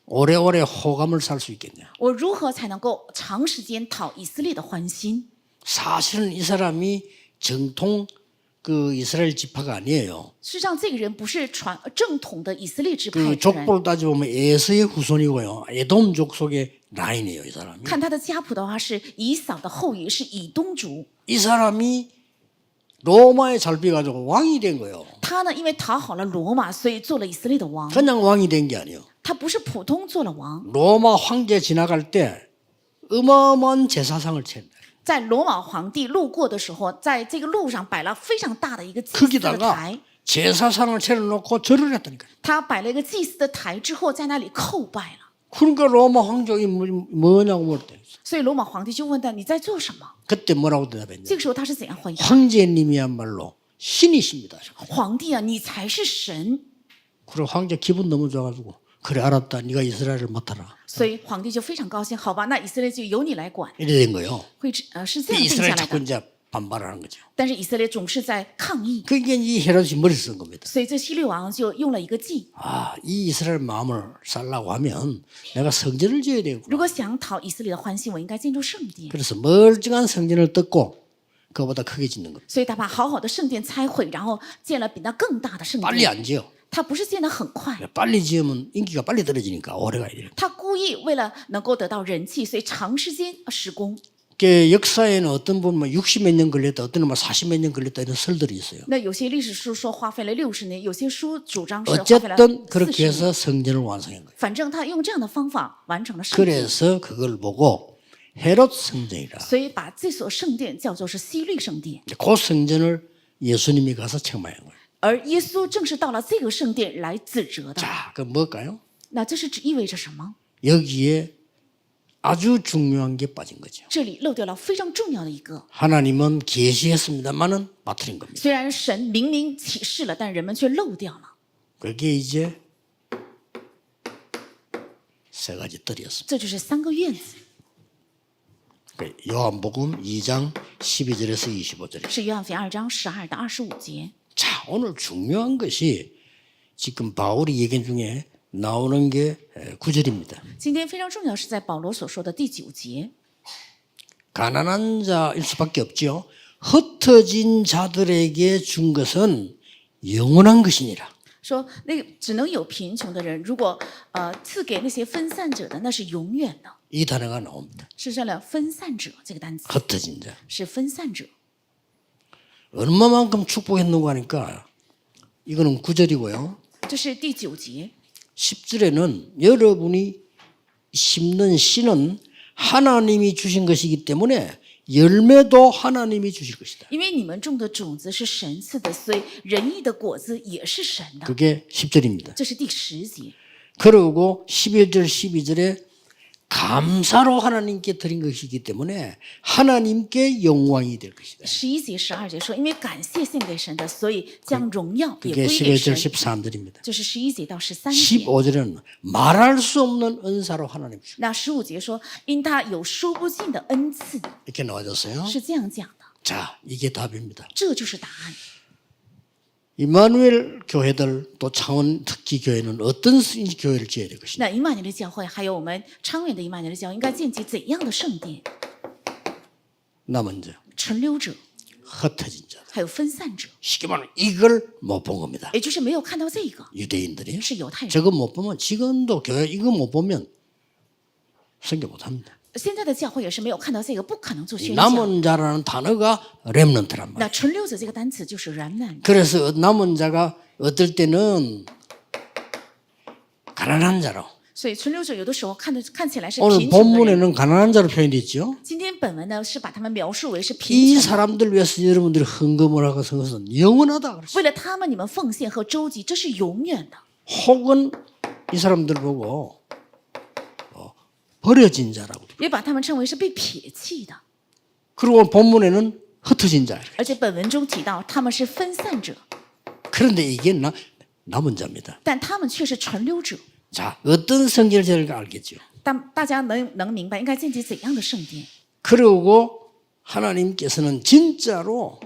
오래오래 호감을 살 수 있겠냐. 我如何才能够长时间讨以色列的欢心？ 사실은 이 사람이 정통 그 이스라엘 지파가 아니에요. 事实上，这个人不是正统的以色列支派 그 之人。 족보를 따져보면 에서의 후손이고요. 에돔 족속의 라인이에요. 이 사람이. 看他的家谱的话，是以扫的后裔，是以东族。 이 사람이 로마에 잘 비가지고 왕이 된 거예요. 他呢，因为讨好了罗马，所以做了以色列的王。 그냥 왕이 된 게 아니에요. 他不是普通做了王， 로마 황제 지나갈 때 어마어마한 제사상을 차린다. 在罗马皇帝路过的时候，在这个路上摆了非常大的一个祭祀的 거기다가 台。 제사상을 차려놓고 절을 했다니까요. 他摆了一个祭祀的台之后，在那里叩拜了。 그러니까 로마 황족이 뭐냐고 물었대요. 所以罗马皇帝就问他：“你在做什么 그때 뭐라고 대답했냐. ？”这个时候他是怎样回答？ 황제님이야말로 신이십니다. 皇帝啊，你才是神。 그리고 황제 기분 너무 좋아가지고 그래 알았다. 네가 이스라엘을 맡아라. 所以皇帝就非常高兴，好吧，那以色列就由你来管。 이래 된 거예요. 是这样定下 이스라엘 来 자꾸 的。 이제 반발하는 거죠. 但是以色列总是在抗议， 그게 이 헤롯이 머리 쓴 겁니다. 所以这希律王就用了一个计。 아, 이 이스라엘 마음을 살라고 하면 내가 성전을 지어야 되고. 如果想讨以色列的欢心，我应该建筑圣殿。 그래서 멀쩡한 성전을 뜯고 그거보다 크게 짓는 겁니다. 所以他把好好的圣殿拆毁，然后建了比那更大的圣 빨리 殿。 안 지어. 他不是建得很快， 빨리 지으면 인기가 빨리 떨어지니까 오래 가야 돼요. 他故意为了能够得到人气，所以长时间施工。 그 역사에는 어떤 분은 60몇 년 걸렸다, 어떤 분은 40몇 년 걸렸다 이런 설들이 있어요. 那有些历史书说花费了60年，有些书主张是花费了 어쨌든 그렇게 40年。 해서 성전을 완성한 거예요. 反正他用这样的方法完成了圣殿， 그래서 그걸 보고 헤롯 성전이라. 所以把这所圣殿叫做是希律圣殿。 그 성전을 예수님이 가서 책망한 거예요. 而耶稣正是到了这个圣殿来指责的。 자, 그 뭘까요? 那这是意味着什么？ 여기에 아주 중요한 게 빠진 거죠. 这里漏掉了非常重要的一个。 하나님은 계시했습니다만은 빠뜨린 겁니다. 虽然神明明启示了，但人们却漏掉了。 그게 이제 세 가지 뜰이었습니다. 这就是三个院子， 요한복음 2장 12절에서 25절에. 是约翰福音2章12到25节。 자, 오늘 중요한 것이 지금 바울이 얘기 중에 나오는 게 9절입니다. 今天非常重要是在保罗所说的第9节， 가난한 자일 수밖에 없죠. 흩어진 자들에게 준 것은 영원한 것이니라. 说那个只能有贫穷的人，如果赐给那些分散者的，那是永远的。 이 단어가 나옵니다. 是上了分散者这个单词， 흩어진 자. 是分散者。 얼마만큼 축복했는가 하니까 이거는 9절이고요. 这是第9节， 10절에는 여러분이 심는 씨는 하나님이 주신 것이기 때문에 열매도 하나님이 주실 것이다. 因为你们种的种子是神赐的，所以仁义的果子也是神的。 그게 10절입니다. 这是第10节。 그러고 11절 12절에 감사로 하나님께 드린 것이기 때문에 하나님께 영광이 될 것이다. 11节、12节说，因为感谢献给神的，所以将荣耀也 그게 归给 11절 神。 13절입니다. 这是11节到13节。 15절은 말할 수 없는 은사로 하나님 주시다. 那15节说，因他有说不尽的恩赐， 이렇게 나와졌어요. 是这样讲的。 자, 이게 답입니다. 这就是答案。 이마누엘 교회들 또 창원 특기 교회는 어떤 교회를 지어야 될 것이냐. 那以马内利教会还有我们昌远的以马内利教会，应该建起怎样的圣殿？ 나 먼저 存留者， 흩어진 자. 还有分散者， 쉽게 말하면 이걸 못 본 겁니다. 也就是没有看到这个， 유대인들이 是犹太人。 저거 못 보면 지금도 교회 이거 못 보면 설교 못 합니다. 现在的教会也是没有看到这个，不可能做宣教。 남은 자라는 단어가 렘넌트란 말이에요. 那存留者这个单词就是 remnant， 그래서 남은 자가 어떨 때는 가난한 자로, 所以存留者有的时候看起来是 오늘 贫穷的人， 본문에는 가난한 자로 표현되어 있죠. 今天本文呢是把他们描述为是贫 이 穷的。 사람들 위해서 여러분들이 헌금을 하고 선 것은 영원하다 그랬어요. 为了他们，你们奉献和周济，这是永远的。 혹은 이 사람들 보고 버려진 자라고. 也把他们称为是被撇弃的。 그리고 본문에는 흩어진 자. 而且本文中提到他们是分散者， 그런데 이게 남은 자입니다. 但他们却是存留者。 자, 어떤 성전을 지을까 알겠죠. 但大家能明白应该建立怎样的圣殿？ 그리고 하나님께서는 진짜로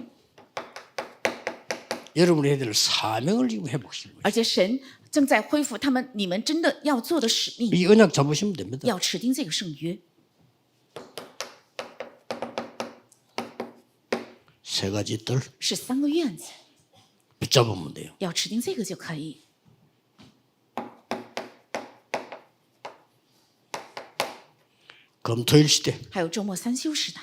여러분이 해야 될 사명을 지금 회복시키는 거예요. 而且神正在恢复他们你们真的要做的使命， 이 언약 잡으시면 됩니다. 要持定这个圣约。 세 가지 뜰 是3个院子， 붙잡으면 돼요. 要持定这个就可以。 금토일 시대 还有周末3休时代，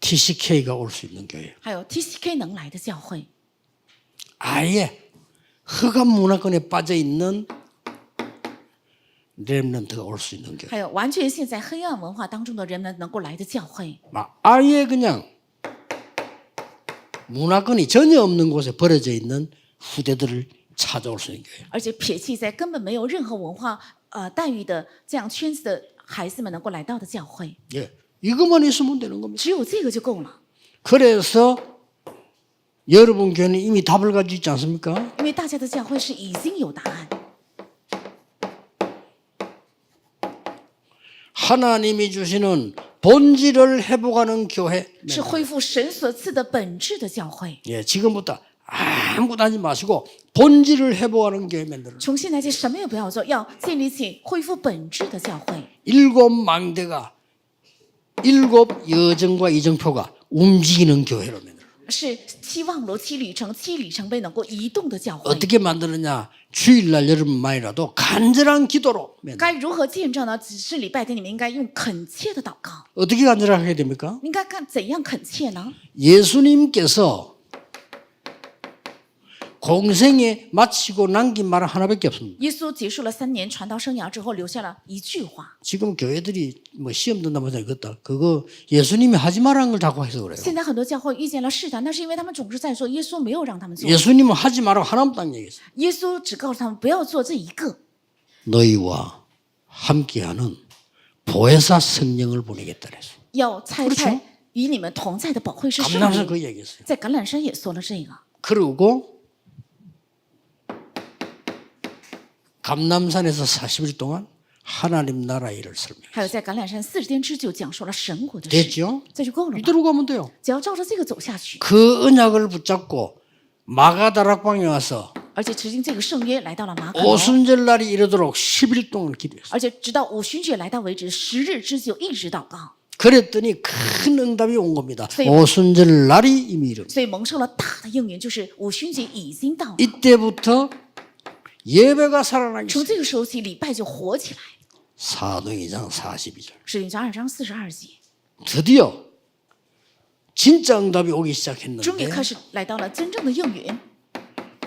TCK가 올 수 있는 교회. 还有 TCK 能来的教会， 아예 흑암 문화권에 빠져 있는 렘넌트가 올 수 있는 교회. 还有完全陷在黑暗文化当中的人们能够来的教会， 막 아예 그냥 문화권이 전혀 없는 곳에 버려져 있는 후대들을 찾아올 수 있는 교회. 而且撇弃在根本没有任何文化待遇的这样圈子的孩子们能够来到的教会， 예, 이것만 있으면 되는 겁니다. 只有这个就够了。 그래서 여러분 교회는 이미 답을 가지고 있지 않습니까? 因为大家的教会是已经有答案， 하나님이 주시는 본질을 회복하는 교회. 是恢复神所赐的本质的教会。 예, 지금부터 아무것도 하지 마시고 본질을 회복하는 교회 만들어. 从现在起什么也不要做，要建立起恢复本质的教会。 일곱 망대가 일곱 여정과 이정표가 움직이는 교회로 만들어. 是7望楼、7里程、7里程碑能够移动的教会。 어떻게 만드느냐? 주일날 여러분만이라도 간절한 기도로 만들어. 该如何见证呢？只是礼拜天，你们应该用恳切的祷告。 어떻게 간절하게 해야 됩니까? 应该看怎样恳切呢？ 예수님께서 공생에 마치고 남긴 말은 하나밖에 없습니다. 耶稣结束了3年传道生涯之后，留下了一句话。 지금 교회들이 뭐 시험 든다면서 이것다. 그거 예수님이 하지 말라는 걸 자꾸 해서 그래요. 现在很多教会遇见了试探，那是因为他们总是在说耶稣没有让他们做， 예수님은 하지 말라고 하나도 안 얘기했어요. 耶稣只告诉他们不要做这一个。 너희와 함께하는 보혜사 성령을 보내겠다 그랬어요. 要差派与你们同在的保惠师圣 감남산 灵， 그 얘기했어요. 在橄榄山也说了这个。 그리고 감남산에서 40일 동안 하나님 나라 일을 설명해요. 还有在橄榄山40天之久讲述了神国的事， 됐죠? 这就够了吧？ 이대로 가면 돼요. 只要照着这个走下去， 그 언약을 붙잡고 마가다락방에 와서 而且持经这个圣约来到了马可楼， 오순절 날이 이르도록 10일 동안 기도했어요. 而且直到五旬节来到为止，10日之久一直祷告， 그랬더니 큰 응답이 온 겁니다. 네. 오순절 날이 이미 이릅니다. 所以蒙受了大的应允，就是五旬节已经到了。 이때부터 예배가 살아나기 从 시작. 这个时候起，礼拜就活起来。 사도행전 42절. 使徒行传2章42节， 드디어 진짜 응답이 오기 终于 시작했는데 开始来到了真正的应允，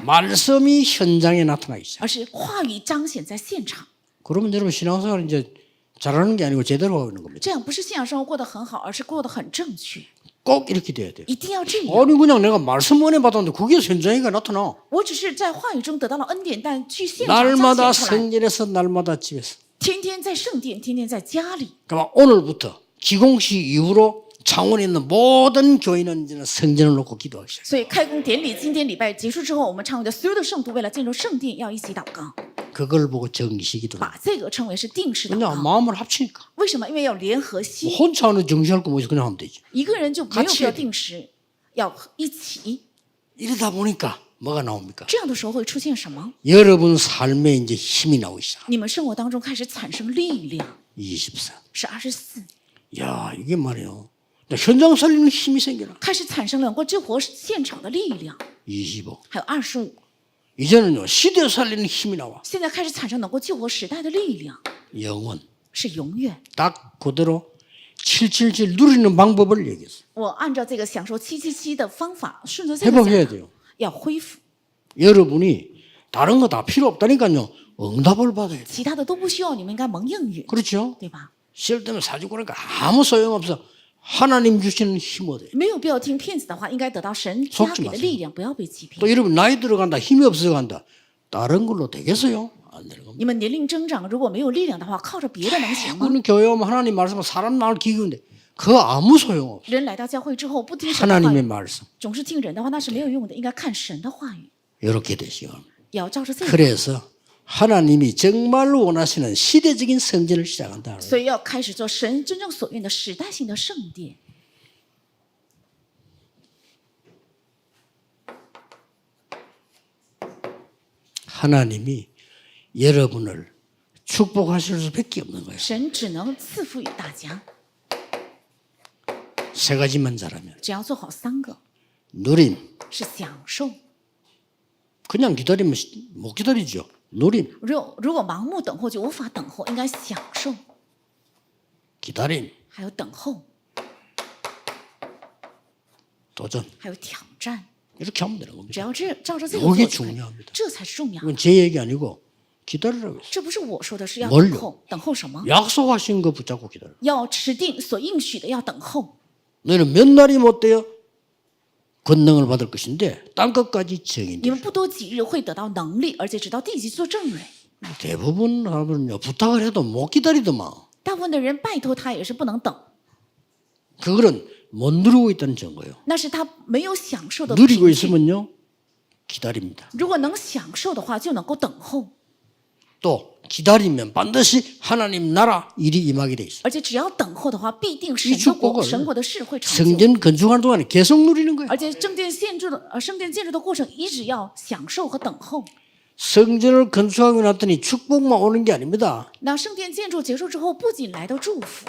말씀이 현장에 나타나기 시작. 而是话语彰显在现场。 그러면 여러분 신앙생활 이제 잘하는 게 아니고 제대로 하고 있는 겁니다. 这样不是信仰生活过得很好，而是过得很正确。 꼭 이렇게 돼야 돼요. 一定要这样。 아니 그냥 내가 말씀 은혜 받았는데 그게 현장이가 나타나. 我只是在话语中得到了恩典，但去现场彰 날마다 显出来。 성전에서 날마다 집에서. 天天在圣殿，天天在家里。 그러니까 오늘부터 기공식 이후로 창원에 있는 모든 교인은 이제는 성전을 놓고 기도하기 시작. 所以开工典礼今天礼拜结束之后，我们倡议的所有的圣徒为了进入圣殿要一起祷告， 그걸 보고 정식이도. 把这个称为是定时祷 그냥 告。 마음을 합치니까. 为什么？因为要联合 뭐 心， 혼자 하는 정시할 거 뭐지 그냥 하면 되지. 一个人就没有必要 같이 定时，要一起。 이러다 보니까 뭐가 나옵니까? 这样的时候会出现什么？ 여러분 삶에 이제 힘이 나오기 시작. 你们生活当中开始产生力量， 24. 是24， 야 이게 말이에요. 현장 살리는 힘이 생겨나. 开始产生了能够救活现场的力量， 25. 还有25， 이제는요 시대 살리는 힘이 나와. 现在开始产生能够救活时代的力量， 영원. 是永远。 딱 그대로 777 누리는 방법을 얘기했어. 我按照这个享受777的方法，顺着这个 회복해야 讲 돼요. 要恢复， 여러분이 다른 거 다 필요 없다니까요. 응답을 받아야 돼. 其他的都不需要，你们应该蒙应允， 그렇죠? 对吧？ 쓸 때면 사주고 그러니까 아무 소용없어. 하나님 주시는 힘 얻어요. 没有必要听骗子的话，应该得到神加给的力量，不要被欺骗 또 。 여러분 나이 들어간다 힘이 없어서 간다. 다른 걸로 되겠어요? 안 되는 겁니다. 你们年龄增长，如果没有力量的话，靠着别的能行吗？ 그는 교회 오면 하나님 말씀은 사람 마을 기기인데 그거 아무 소용없어. 人来到教会之后，不听神的话 하나님의 语， 말씀 总是听人的话，那是没有用的。应该看神的话语， 이렇게 되시고 也要照着这个。 그래서 하나님이 정말로 원하시는 시대적인 성전을 시작한다. 所以要开始做神真正所愿的时代性的圣殿。 하나님이 여러분을 축복하실 수밖에 없는 거예요. 神只能赐福于大家， 세 가지만 잘하면 只要做好3个， 누림, 是享受。 그냥 기다리면 못 기다리죠. 누림, 如果盲目等候，就无法等候，应该享受， 기다림, 还有等候， 도전 还有挑战。 이렇게 하면 되는 只 겁니다. 要照着这个 이게 做就可以 중요합니다. 这才是重要的。 이건 제 얘기 아니고 기다리라고 했어요. 这不是我说的，是要 뭘요 等候。等候什么？ 약속하신 거 붙잡고 기다려. 要持定所应许的，要等候。 너희는 몇 날이 못 돼요? 권능을 받을 것인데 땅 끝까지 你 증인들. 们不多几日会得到能力，而且直到地级做证人。 대부분 사람은요 부탁을 해도 못 기다리더만. 大部分的人拜托他也是不能等， 그거는 못 누리고 있다는 증거예요. 那是他没有享受的 누리고 凭据。 있으면요 기다립니다. 如果能享受的话，就能够等候， 또 기다리면 반드시 하나님 나라 일이 임하게 돼 있어요. 而且只要等候的话，必定神 이 的国、 축복을 神国的事会成就。 성전 건축하는 동안에 계속 누리는 거예요. 而且圣殿建筑的过程一直要享受和等候。 성전을 건축하고 났더니 축복만 오는 게 아닙니다. 那圣殿建筑结束之后，不仅来到祝福，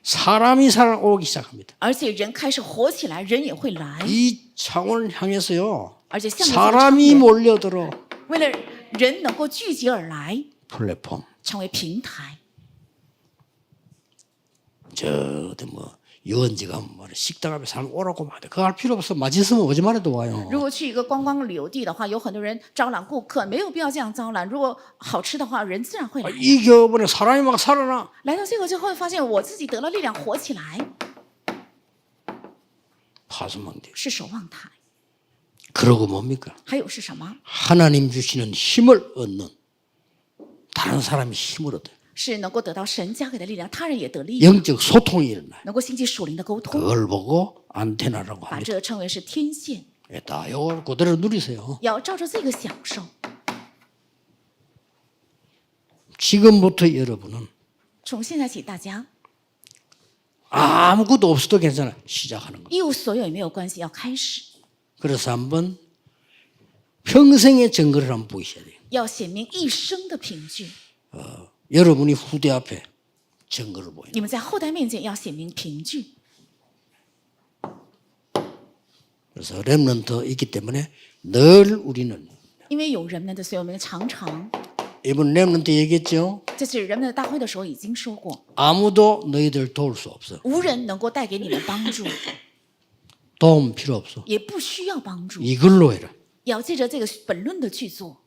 사람이 살아오기 시작합니다. 而且人开始活起来，人也会来， 이 창원을 향해서요 而且向着这个 사람이 长远 몰려들어 为了人能够聚集而来， 플랫폼 成为平台。 저 어디 뭐 유원지가 뭐 식당 앞에 사람 오라고 말해. 그거 할 필요 없어. 맛있으면 오지만 해도 와요. 如果去一个观光旅游地的话，有很多人招揽顾客，没有必要这样招揽。如果好吃的话，人自然会来。 이 교본에 사람이 막 살아나. 来到这个就会发现，我自己得了力量，活起来， 파수망대. 是守望台。 그러고 뭡니까? 还有是什么？ 하나님 주시는 힘을 얻는 다른 사람이 힘을 얻어요. 是能够得到神加给的力量，他人也得力量， 영적 소통이 일어나요. 能够兴起属灵的沟通， 그걸 보고 안테나라고 把 합니다. 这称为是天线。 다 요거 그대로 누리세요. 要照着这个享受。 지금부터 여러분은 从现在起，大家 아무것도 없어도 괜찮아요. 시작하는 거. 一无所有也没有关系，要开始， 그래서 한번 평생의 증거를 한번 보이셔야 돼요. 要显明一生的凭据。 여러분이 후대 앞에 증거를 보여요. 你们在后代面前要显明凭据。 그래서 렘넌트 있기 때문에 늘 우리는 因为有人们的，所以我们常常 이번 렘넌트 얘기했죠. 这次人们的大会的时候已经说过， 아무도 너희들 도울 수 없어. 无人能够带给你们帮助， 도움 필요 없어. 也不需要帮助， 이걸로 해라. 要借着这个本论的去做。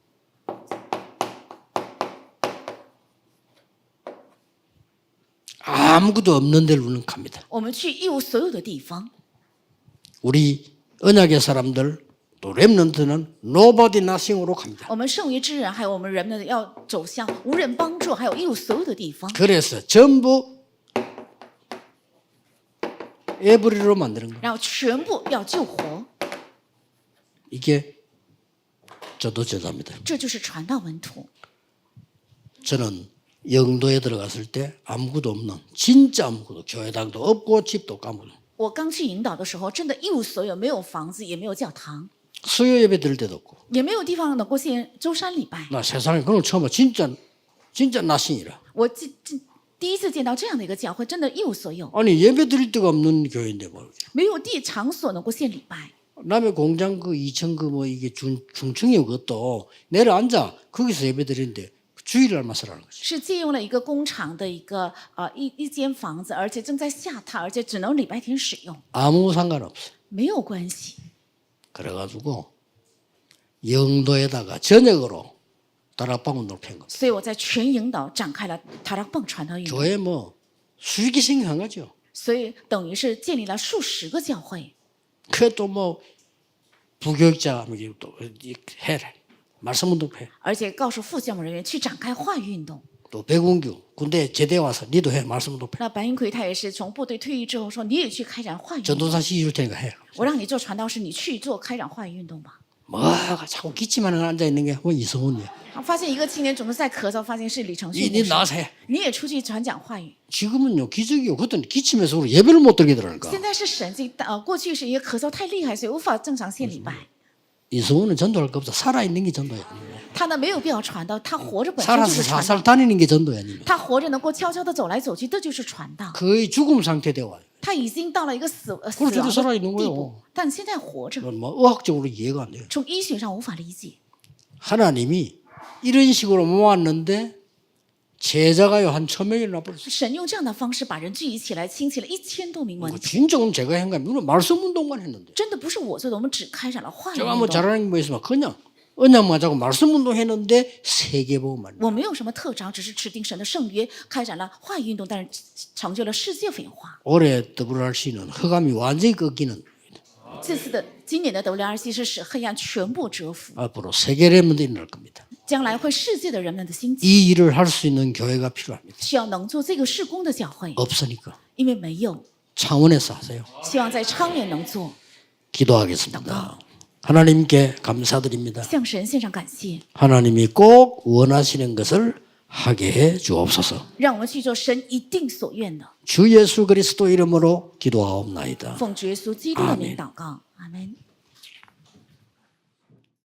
아무것도 없는 데를 우리는 갑니다. 我们去一无所有的地方， 우리 언약의 사람들 또 렘넌트는 nobody nothing으로 갑니다. 我们圣为之人，还有我们人们要走向无人帮助，还有一无所有的地方， 그래서 전부 에브리로 만드는 거예요. 然后全部要救活， 이게 저도 제자입니다. 这就是传道文图。 저는 영도에 들어갔을 때 아무것도 없는 진짜 아무것도 교회당도 없고 집도 없고 아무것도 我刚去引导的时候，真的一无所有，没有房子，也没有教堂， 수요 예배 드릴 때도 없고 也没有地方能够献周山礼拜。 나 세상에 그런 걸 처음 봐. 진짜 나신이라. 我第一次见到这样的一个教会，真的一无所有， 아니 예배 드릴 데가 없는 교회인데 뭐 没有地场所能够献礼拜。 남의 공장 그 2층 그 뭐 이게 중층이 그것도 내려앉아 거기서 예배 드리는데 주일날만 쓰라는 거지. 是借用了一个工厂的一间房子，而且正在下榻，而且只能礼拜天使用， 아무 상관없어. 没有关系。 그래가지고 영도에다가 전역으로 다락방 운동을 편 겁니다. 所以我在全营岛展开了塔拉棒传道运动， 교회 뭐 수익이 생겨난 거죠. 所以等于是建立了数十个教会。 그게 또 뭐 부교육자 또 해라. 말씀 운동해. 而且告诉副教牧人员去展开话语运动。 또 백운규 군대 제대 와서 니도 해 말씀 운동해. 那白云奎他也是从部队退役之后说，你也去开展话语运动， 전도사 시줄 테니까 해. 我让你做传道士，你去做开展话语运动吧。 뭐가 자꾸 기침하는 앉아 있는 게 뭐 이성훈이야. 发现一个青年总是在咳嗽，发现是李承旭 니 牧师， 나와서 해. 你也出去传讲话语。 지금은요 기적이요. 그때는 기침해서 우리 예배를 못 드리게 되라니까. 现在是神迹，过去是因为咳嗽太厉害，所以无法正常献礼拜。 이성훈은 전도할 거 없어. 살아있는 게 전도야. 他呢没有必要传道，他活着本身就 살아서 是传道， 살살 다니는 게 전도야. 아니면. 他活着能够悄悄地走来走去，这就是传道。 거의 죽음 상태 되어 와요. 他已经到了一个死亡 그렇죠. 的 살아있는 地 거예요. 步，但现在活着， 이건 뭐 의학적으로 이해가 안 돼요. 从医学上无法理解。 하나님이 이런 식으로 모았는데 제자가요 한 1000명이나 버렸어요. 神用这样的方式把人聚集起来，兴起了1000多名门徒。 진정은 제가 한 거예요. 물론 말씀 운동만 했는데. 真的不是我做的，我们只开展了话语 제가 运 뭐 动。 잘하는 게 뭐 있으면 그냥 언약만 자고 말씀 운동했는데 세계보고만. 我没有什么特长，只是持定神的圣约，开展了话语运动，但是成就了世界文化。 올해 WRC는 허감이 완전히 꺾이는 今年的 WRC 是使黑暗全部折服， 앞으로 세계 레몬드 일어날 겁니다. 将来会世界的人们的兴起， 이 일을 할 수 있는 교회가 필요합니다. 需要能做这个事工的教会， 없으니까 因为没有， 창원에서 하세요. 希望在昌原能做， 기도하겠습니다. 하나님께 감사드립니다. 向神献上感谢， 하나님이 꼭 원하시는 것을 하게 해 주옵소서. 让我们去做神一定所愿的。 주 예수 그리스도 이름으로 기도하옵나이다. 奉主耶稣基督的名祷告，阿门。